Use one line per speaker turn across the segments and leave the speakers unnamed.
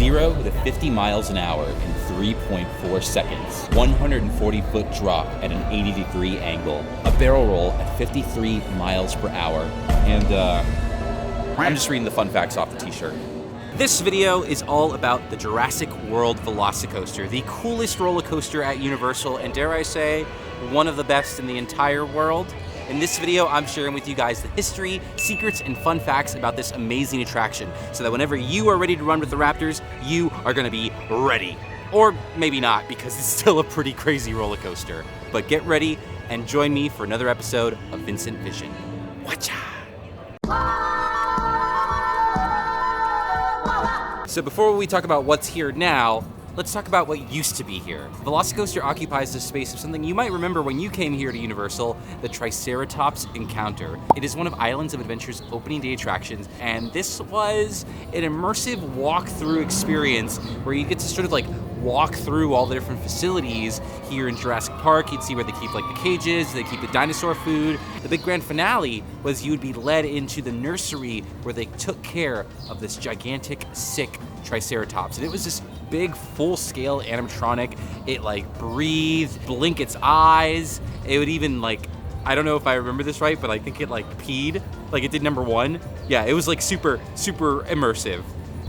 0 to 50 miles an hour in 3.4 seconds, 140-foot drop at an 80-degree angle, a barrel roll at 53 miles per hour, and I'm just reading the fun facts off the t-shirt. This video is all about the Jurassic World Velocicoaster, the coolest roller coaster at Universal, and dare I say, one of the best in the entire world. In this video, I'm sharing with you guys the history, secrets, and fun facts about this amazing attraction, so that whenever you are ready to run with the Raptors, you are gonna be ready. Or maybe not, because it's still a pretty crazy roller coaster. But get ready and join me for another episode of Vincent Vision. Watcha! So before we talk about what's here now, let's talk about what used to be here. Velocicoaster occupies the space of something you might remember when you came here to Universal, the Triceratops Encounter. It is one of Islands of Adventure's opening day attractions, and this was an immersive walk-through experience where you get to sort of like walk through all the different facilities here in Jurassic Park. You'd see where they keep like the cages, they keep the dinosaur food. The big grand finale was you would be led into the nursery where they took care of this gigantic, sick Triceratops. And it was this big, full-scale animatronic. It like breathed, blink its eyes. It would even like, I don't know if I remember this right, but I think it like peed, like it did number 1. Yeah, it was like super, super immersive.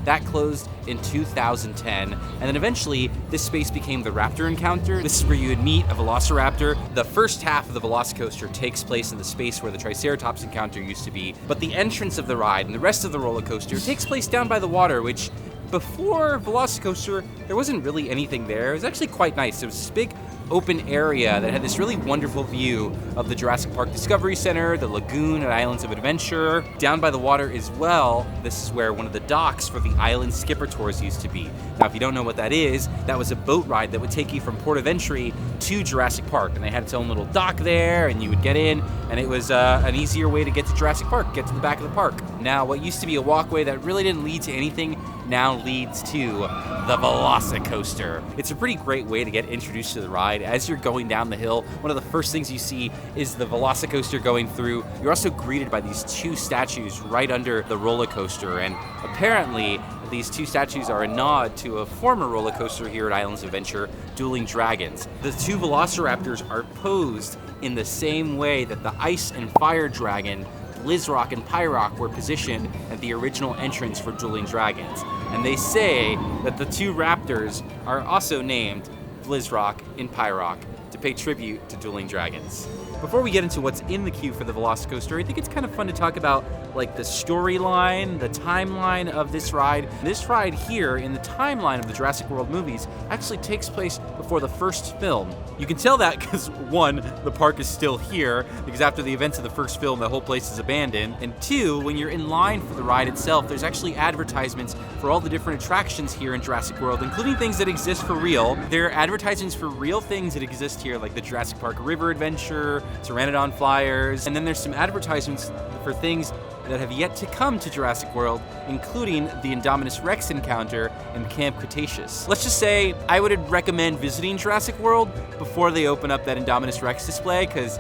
That closed in 2010, and then eventually this space became the Raptor Encounter. This is where you would meet a Velociraptor. The first half of the Velocicoaster takes place in the space where the Triceratops Encounter used to be, but the entrance of the ride and the rest of the roller coaster takes place down by the water, which before Velocicoaster, there wasn't really anything there. It was actually quite nice. It was this big open area that had this really wonderful view of the Jurassic Park Discovery Center, the lagoon at Islands of Adventure. Down by the water as well, this is where one of the docks for the Island Skipper Tours used to be. Now, if you don't know what that is, that was a boat ride that would take you from port of entry to Jurassic Park, and they had its own little dock there, and you would get in, and it was an easier way to get to Jurassic Park, get to the back of the park. Now, what used to be a walkway that really didn't lead to anything now leads to the Velocicoaster. It's a pretty great way to get introduced to the ride. As you're going down the hill, one of the first things you see is the Velocicoaster going through. You're also greeted by these 2 statues right under the roller coaster, and apparently these 2 statues are a nod to a former roller coaster here at Islands of Adventure, Dueling Dragons. The 2 Velociraptors are posed in the same way that the Ice and Fire Dragon, Blizzrock and Pyrock were positioned at the original entrance for Dueling Dragons. And they say that the 2 raptors are also named Blizzrock and Pyrock to pay tribute to Dueling Dragons. Before we get into what's in the queue for the Velocicoaster, I think it's kind of fun to talk about like the storyline, the timeline of this ride. This ride here in the timeline of the Jurassic World movies actually takes place before the first film. You can tell that because 1, the park is still here, because after the events of the first film, the whole place is abandoned. And 2, when you're in line for the ride itself, there's actually advertisements for all the different attractions here in Jurassic World, including things that exist for real. There are advertisements for real things that exist here, like the Jurassic Park River Adventure, Pteranodon Flyers, and then there's some advertisements for things that have yet to come to Jurassic World, including the Indominus Rex encounter in Camp Cretaceous. Let's just say I would recommend visiting Jurassic World before they open up that Indominus Rex display, because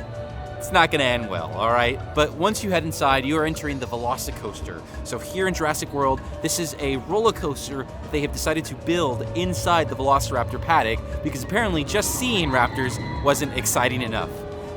it's not gonna end well, all right? But once you head inside, you are entering the Velocicoaster. So here in Jurassic World, this is a roller coaster that they have decided to build inside the Velociraptor paddock, because apparently just seeing raptors wasn't exciting enough.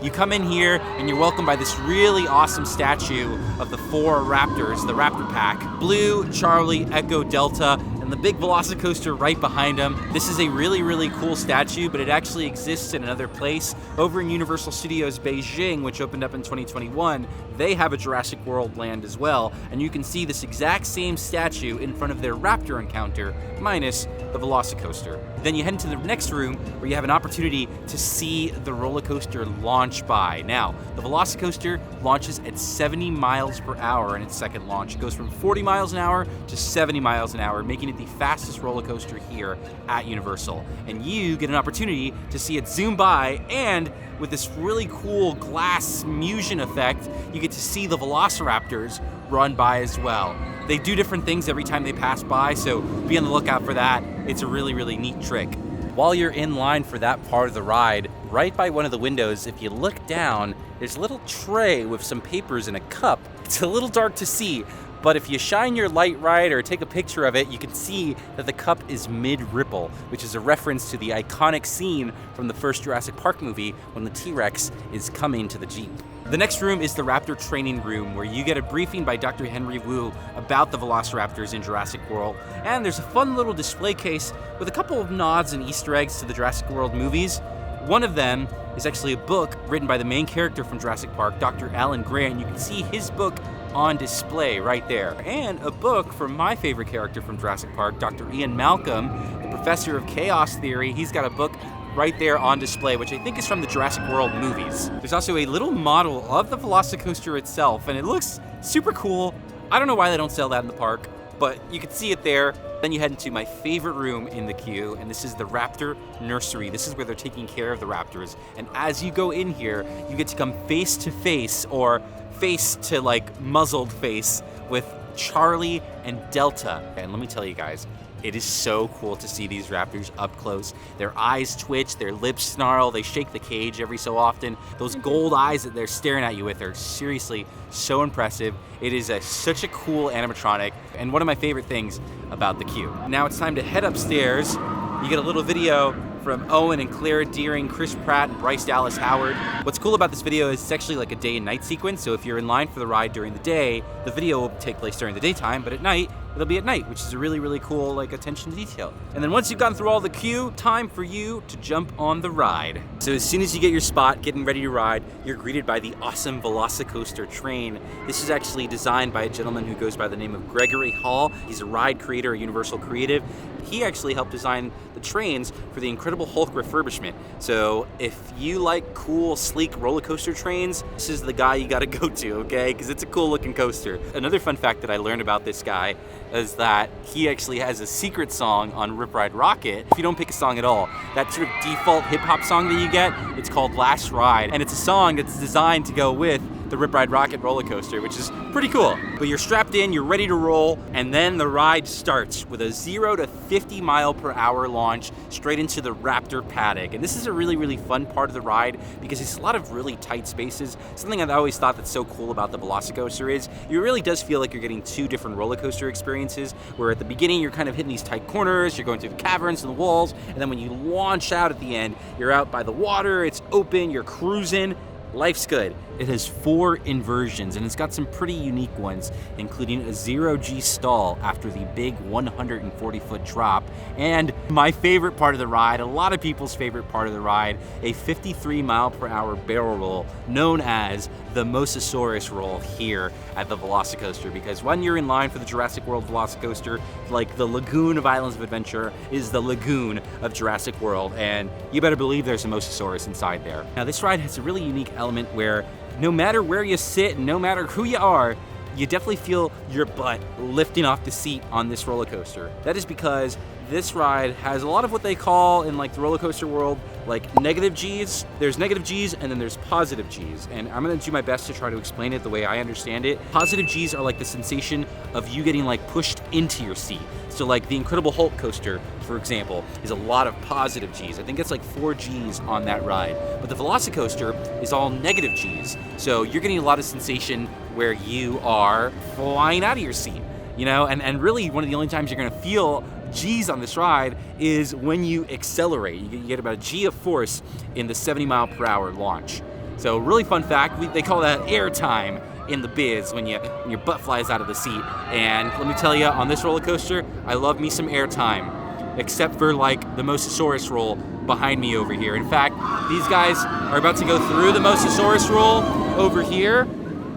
You come in here and you're welcomed by this really awesome statue of the 4 raptors, the Raptor Pack. Blue, Charlie, Echo, Delta, and the big Velocicoaster right behind them. This is a really, really cool statue, but it actually exists in another place. Over in Universal Studios Beijing, which opened up in 2021, they have a Jurassic World land as well, and you can see this exact same statue in front of their Raptor encounter, minus the Velocicoaster. Then you head into the next room where you have an opportunity to see the roller coaster launch by. Now, the Velocicoaster launches at 70 miles per hour in its second launch. It goes from 40 miles an hour to 70 miles an hour, making it the fastest roller coaster here at Universal. And you get an opportunity to see it zoom by, and with this really cool glass musion effect, you get to see the Velociraptors run by as well. They do different things every time they pass by, so be on the lookout for that. It's a really, really neat trick. While you're in line for that part of the ride, right by one of the windows, if you look down, there's a little tray with some papers and a cup. It's a little dark to see, But if you shine your light right or take a picture of it, you can see that the cup is mid-ripple, which is a reference to the iconic scene from the first Jurassic Park movie when the T-Rex is coming to the Jeep. The next room is the Raptor Training Room, where you get a briefing by Dr. Henry Wu about the Velociraptors in Jurassic World, and there's a fun little display case with a couple of nods and Easter eggs to the Jurassic World movies. One of them is actually a book written by the main character from Jurassic Park, Dr. Alan Grant. You can see his book on display right there. And a book from my favorite character from Jurassic Park, Dr. Ian Malcolm, the professor of chaos theory. He's got a book right there on display, which I think is from the Jurassic World movies. There's also a little model of the Velocicoaster itself, and it looks super cool. I don't know why they don't sell that in the park, but you can see it there. Then you head into my favorite room in the queue, and this is the Raptor Nursery. This is where they're taking care of the raptors. And as you go in here, you get to come face to face, or face to like muzzled face, with Charlie and Delta. And let me tell you guys, it is so cool to see these raptors up close. Their eyes twitch, their lips snarl, they shake the cage every so often. Those gold eyes that they're staring at you with are seriously so impressive. It is such a cool animatronic, and one of my favorite things about the queue. Now it's time to head upstairs. You get a little video from Owen and Clara Deering, Chris Pratt, and Bryce Dallas Howard. What's cool about this video is it's actually like a day and night sequence, so if you're in line for the ride during the day, the video will take place during the daytime, but at night, it'll be at night, which is a really, really cool like attention to detail. And then once you've gotten through all the queue, time for you to jump on the ride. So as soon as you get your spot, getting ready to ride, you're greeted by the awesome Velocicoaster train. This is actually designed by a gentleman who goes by the name of Gregory Hall. He's a ride creator, a Universal creative. He actually helped design the trains for the Incredible Hulk refurbishment. So if you like cool, sleek roller coaster trains, this is the guy you gotta go to, okay? Because it's a cool looking coaster. Another fun fact that I learned about this guy is that he actually has a secret song on Rip Ride Rocket. If you don't pick a song at all, that sort of default hip hop song that you get, it's called Last Ride. And it's a song that's designed to go with the Rip Ride Rocket roller coaster, which is pretty cool. But you're strapped in, you're ready to roll, and then the ride starts with a 0 to 50 mile per hour launch straight into the Raptor paddock. And this is a really, really fun part of the ride because it's a lot of really tight spaces. Something I've always thought that's so cool about the Velocicoaster is it really does feel like you're getting two different roller coaster experiences, where at the beginning you're kind of hitting these tight corners, you're going through the caverns and the walls, and then when you launch out at the end, you're out by the water, it's open, you're cruising. Life's good. It has 4 inversions, and it's got some pretty unique ones, including a 0G stall after the big 140-foot drop, and my favorite part of the ride, a lot of people's favorite part of the ride, a 53 mile per hour barrel roll known as the Mosasaurus roll here at the Velocicoaster, because when you're in line for the Jurassic World Velocicoaster, like the Lagoon of Islands of Adventure is the Lagoon of Jurassic World, and you better believe there's a Mosasaurus inside there. Now this ride has a really unique element where no matter where you sit and no matter who you are, you definitely feel your butt lifting off the seat on this roller coaster. That is because this ride has a lot of what they call in like the roller coaster world, like negative G's. There's negative G's and then there's positive G's. And I'm gonna do my best to try to explain it the way I understand it. Positive G's are like the sensation of you getting like pushed into your seat. So like the Incredible Hulk coaster, for example, is a lot of positive G's. I think it's like 4 G's on that ride. But the Velocicoaster is all negative G's. So you're getting a lot of sensation where you are flying out of your seat, you know? And really one of the only times you're gonna feel G's on this ride is when you accelerate. You get about a G of force in the 70 mile per hour launch. So really fun fact, they call that air time in the biz when your butt flies out of the seat. And let me tell you, on this roller coaster, I love me some air time, except for like the Mosasaurus roll behind me over here. In fact, these guys are about to go through the Mosasaurus roll over here.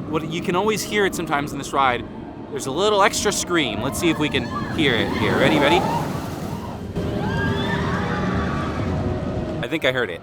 What you can always hear it sometimes in this ride, there's a little extra scream. Let's see if we can hear it here. Ready? I think I heard it.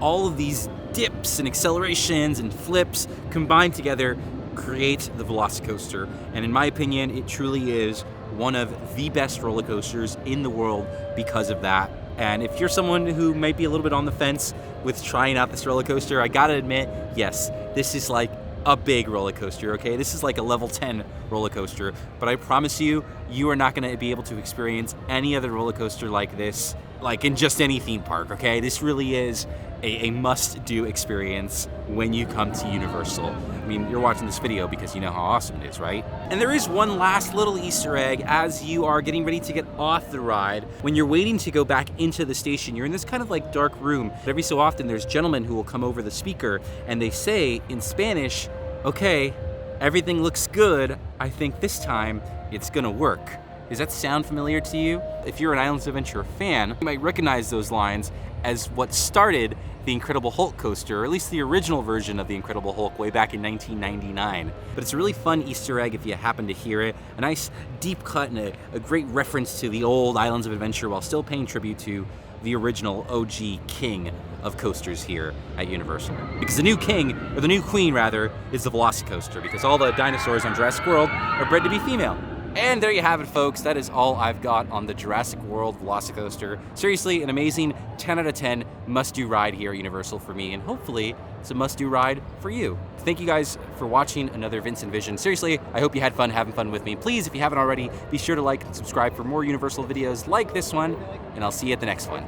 All of these dips and accelerations and flips combined together create the Velocicoaster. And in my opinion, it truly is one of the best roller coasters in the world because of that. And if you're someone who might be a little bit on the fence with trying out this roller coaster, I gotta admit, yes, this is like a big roller coaster, okay? This is like a level 10 roller coaster, but I promise you, you are not gonna be able to experience any other roller coaster like this, like in just any theme park, okay? This really is a must-do experience when you come to Universal. I mean, you're watching this video because you know how awesome it is, right? And there is one last little Easter egg as you are getting ready to get off the ride. When you're waiting to go back into the station, you're in this kind of like dark room. But every so often, there's gentlemen who will come over the speaker and they say in Spanish, okay, everything looks good. I think this time it's gonna work. Does that sound familiar to you? If you're an Islands of Adventure fan, you might recognize those lines as what started the Incredible Hulk coaster, or at least the original version of the Incredible Hulk way back in 1999. But it's a really fun Easter egg if you happen to hear it. A nice deep cut and a great reference to the old Islands of Adventure while still paying tribute to the original OG king of coasters here at Universal. Because the new king, or the new queen rather, is the Velocicoaster, because all the dinosaurs on Jurassic World are bred to be female. And there you have it, folks. That is all I've got on the Jurassic World Velocicoaster. Seriously, an amazing 10 out of 10 must-do ride here at Universal for me, and hopefully it's a must-do ride for you. Thank you guys for watching another Vincent Vision. Seriously, I hope you had fun having fun with me. Please, if you haven't already, be sure to like and subscribe for more Universal videos like this one, and I'll see you at the next one.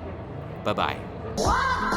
Bye-bye.